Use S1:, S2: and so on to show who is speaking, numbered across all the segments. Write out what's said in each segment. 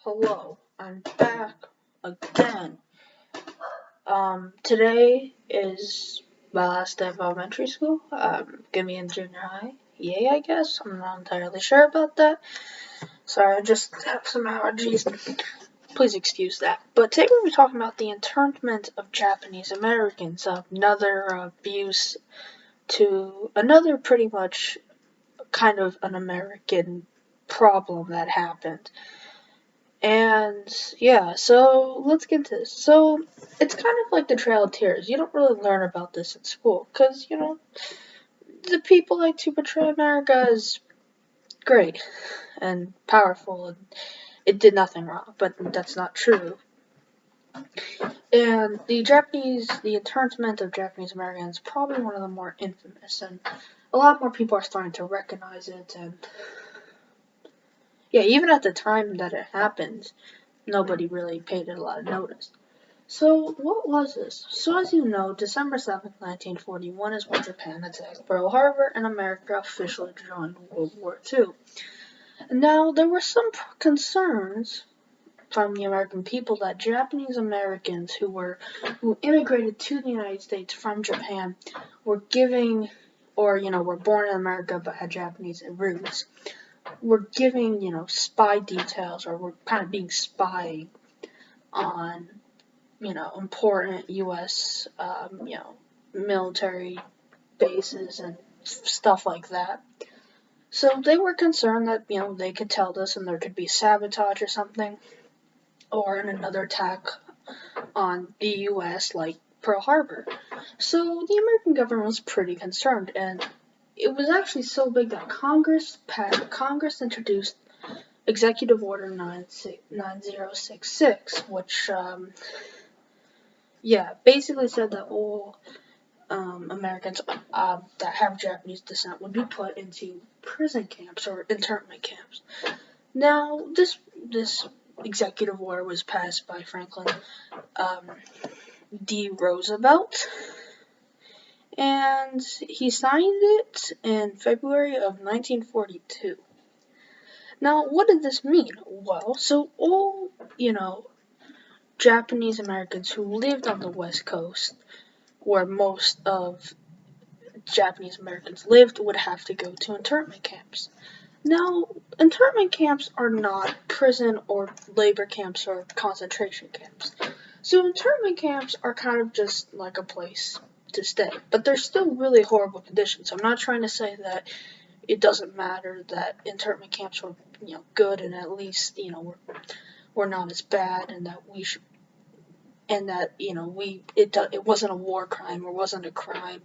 S1: Hello, I'm back again. Today is my last day of elementary school. Gonna be in junior high. Yay, I guess. I'm not entirely sure about that. Sorry, I just have some allergies. Please excuse that. But today we'll be talking about the internment of Japanese Americans, another abuse to another pretty much kind of an American problem that happened. And yeah, so let's get into this. So it's kind of like the Trail of Tears. You don't really learn about this in school because, the people like to portray America as great and powerful and it did nothing wrong, but that's not true. And the internment of Japanese Americans is probably one of the more infamous, and a lot more people are starting to recognize it. And yeah, even at the time that it happened, nobody really paid it a lot of notice. So, what was this? So, as you know, December 7th, 1941 is when Japan attacked Pearl Harbor and America officially joined World War II. Now, there were some concerns from the American people that Japanese Americans who immigrated to the United States from Japan were were born in America but had Japanese roots, were giving, spy details or were kind of being spied on important U.S. Military bases and stuff like that. So they were concerned that they could tell this and there could be sabotage or something, or another attack on the U.S. like Pearl Harbor. So the American government was pretty concerned, and it was actually so big that Congress introduced Executive Order 9066, which basically said that all Americans that have Japanese descent would be put into prison camps or internment camps. Now, this executive order was passed by Franklin D. Roosevelt, and he signed it in February of 1942. Now, what did this mean? Well, so all, Japanese Americans who lived on the West Coast, where most of Japanese Americans lived, would have to go to internment camps. Now, internment camps are not prison or labor camps or concentration camps. So internment camps are kind of just like a place to stay, but they're still really horrible conditions. I'm not trying to say that it doesn't matter that internment camps were, good and at least, we're not as bad and that we should, and that, it wasn't a war crime or wasn't a crime.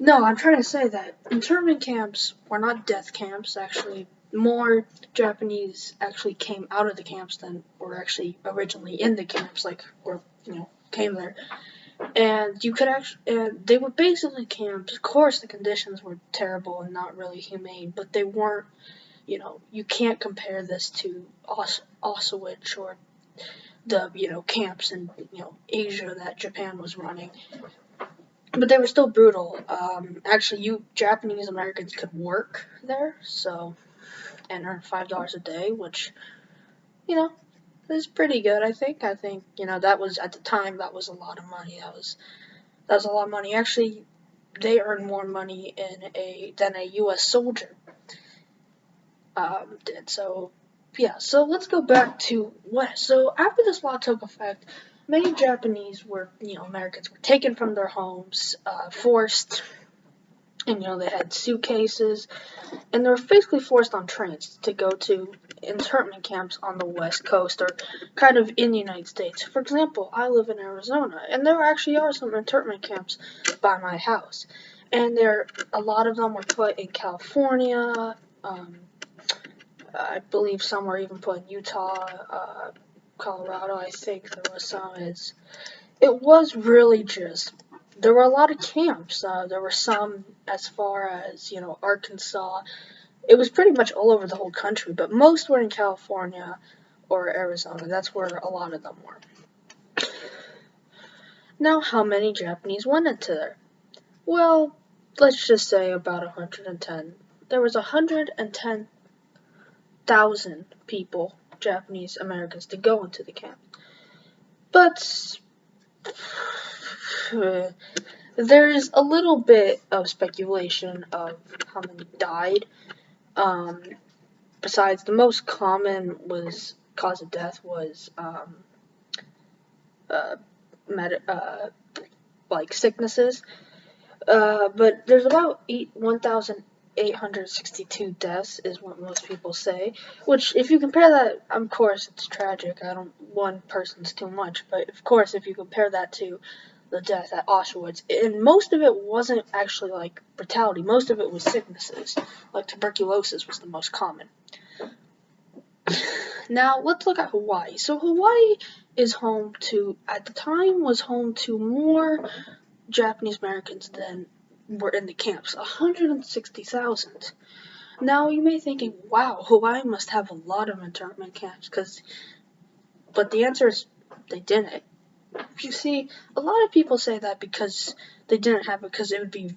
S1: No, I'm trying to say that internment camps were not death camps. Actually, more Japanese actually came out of the camps than were actually originally in the camps, came there. And they were basically camps. Of course, the conditions were terrible and not really humane, but they weren't, you can't compare this to Auschwitz or the, camps in, Asia that Japan was running. But they were still brutal. Actually, Japanese Americans could work there, and earn $5 a day, which, is pretty good. I think, that was at the time that was a lot of money. That was a lot of money. Actually, they earned more money than a U.S. soldier did. So, yeah. So let's go back to what. So after this law took effect, many Japanese Americans were taken from their homes, forced, and, they had suitcases, and they were basically forced on trains to go to internment camps on the West Coast or kind of in the United States. For example, I live in Arizona, and there actually are some internment camps by my house, and a lot of them were put in California. I believe some were even put in Utah, Colorado. I think there was some. It was really just, there were a lot of camps. There were some as far as, Arkansas. It was pretty much all over the whole country, but most were in California or Arizona. That's where a lot of them were. Now, how many Japanese went into there? Well, let's just say about 110. There was 110 1,000 people, Japanese Americans, to go into the camp. But there is a little bit of speculation of how many died. Um, Besides, the most common cause of death was uh, like sicknesses. But there's about 1,862 deaths is what most people say. Which, if you compare that, of course, it's tragic. One person's too much. But of course, if you compare that to the death at Auschwitz, and most of it wasn't actually like brutality. Most of it was sicknesses. Like tuberculosis was the most common. Now let's look at Hawaii. So Hawaii is home to, at the time, was home to more Japanese Americans than were in the camps, 160,000. Now you may be thinking, wow, Hawaii must have a lot of internment camps, but the answer is they didn't. You see, a lot of people say that because they didn't have it because it would be,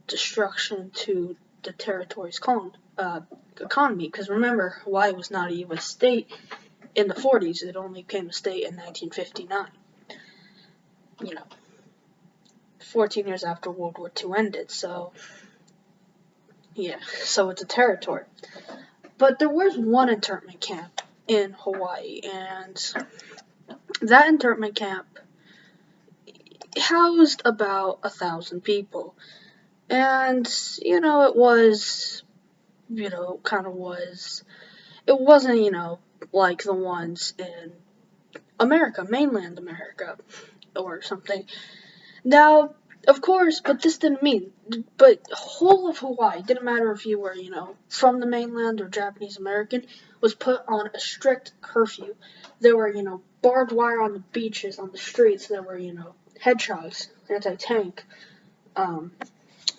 S1: destruction to the territory's economy. Because remember, Hawaii was not a U.S. state in the 40s. It only became a state in 1959. 14 years after World War II ended. So, so it's a territory. But there was one internment camp in Hawaii, and that internment camp housed about 1,000 people. And, it was, it wasn't, like the ones in America, mainland America, or something. Now, of course, but this didn't mean, but whole of Hawaii, didn't matter if you were, from the mainland or Japanese American, was put on a strict curfew. There were, barbed wire on the beaches, on the streets. There were, hedgehogs, anti-tank,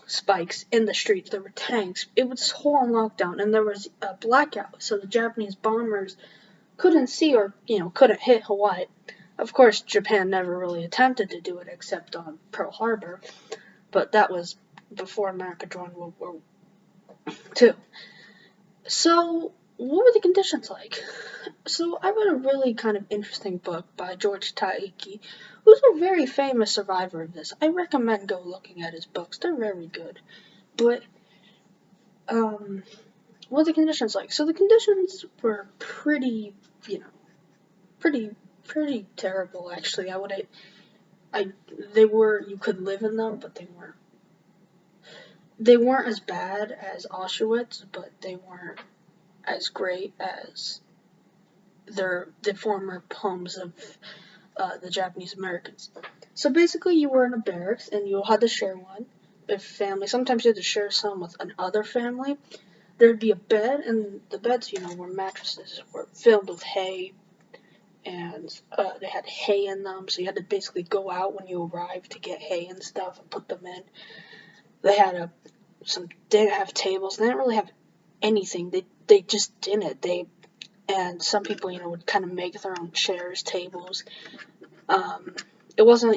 S1: spikes in the streets. There were tanks. It was whole on lockdown, and there was a blackout, so the Japanese bombers couldn't see or, couldn't hit Hawaii. Of course, Japan never really attempted to do it except on Pearl Harbor, but that was before America joined World War II. So, what were the conditions like? So, I read a really kind of interesting book by George Taiki, who's a very famous survivor of this. I recommend go looking at his books. They're very good. But, what were the conditions like? So, the conditions were pretty, pretty terrible, actually. You could live in them, but they weren't as bad as Auschwitz, but they weren't as great as the former homes of the Japanese Americans. So basically, you were in a barracks, and you had to share one. If family, sometimes you had to share some with another family. There'd be a bed, and the beds, were mattresses, were filled with hay, and they had hay in them, so you had to basically go out when you arrived to get hay and stuff and put them in. They had they didn't have tables. They didn't really have anything. They just didn't. And some people, would kind of make their own chairs, tables. It wasn't,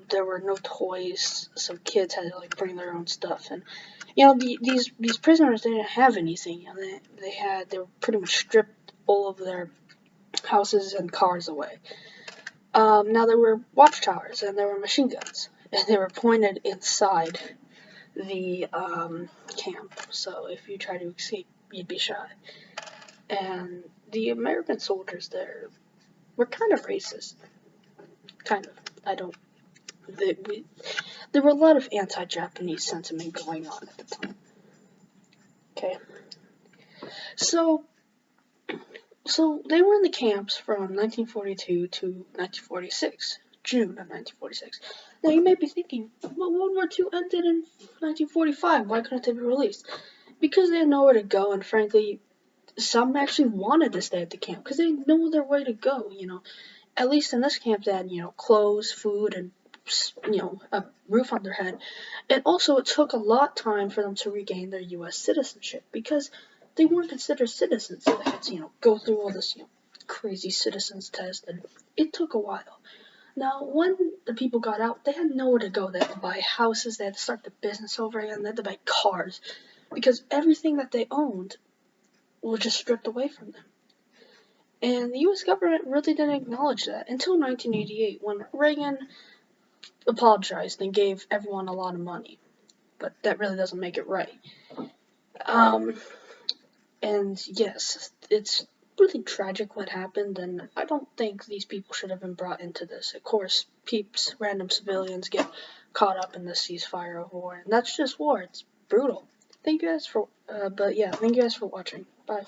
S1: there were no toys, so kids had to bring their own stuff. And these prisoners, they didn't have anything. They were pretty much stripped all of their houses and cars away. Now there were watchtowers and there were machine guns, and they were pointed inside the camp. So if you try to escape, you'd be shot. And the American soldiers there were kind of racist. Kind of. There were a lot of anti-Japanese sentiment going on at the time. Okay. So they were in the camps from 1942 to 1946, June of 1946. Now you may be thinking, well, World War II ended in 1945. Why couldn't they be released? Because they had nowhere to go, and frankly, some actually wanted to stay at the camp because they had no other way to go. At least in this camp, they had clothes, food, and a roof on their head. And also, it took a lot of time for them to regain their U.S. citizenship because they weren't considered citizens. So they had to, go through all this, crazy citizens test, and it took a while. Now, when the people got out, they had nowhere to go. They had to buy houses, they had to start the business over again, they had to buy cars, because everything that they owned was just stripped away from them. And the US government really didn't acknowledge that until 1988 when Reagan apologized and gave everyone a lot of money. But that really doesn't make it right. And yes, it's really tragic what happened, and I don't think these people should have been brought into this. Of course, random civilians get caught up in the ceasefire of war, and that's just war. It's brutal. Thank you guys for, thank you guys for watching. Bye.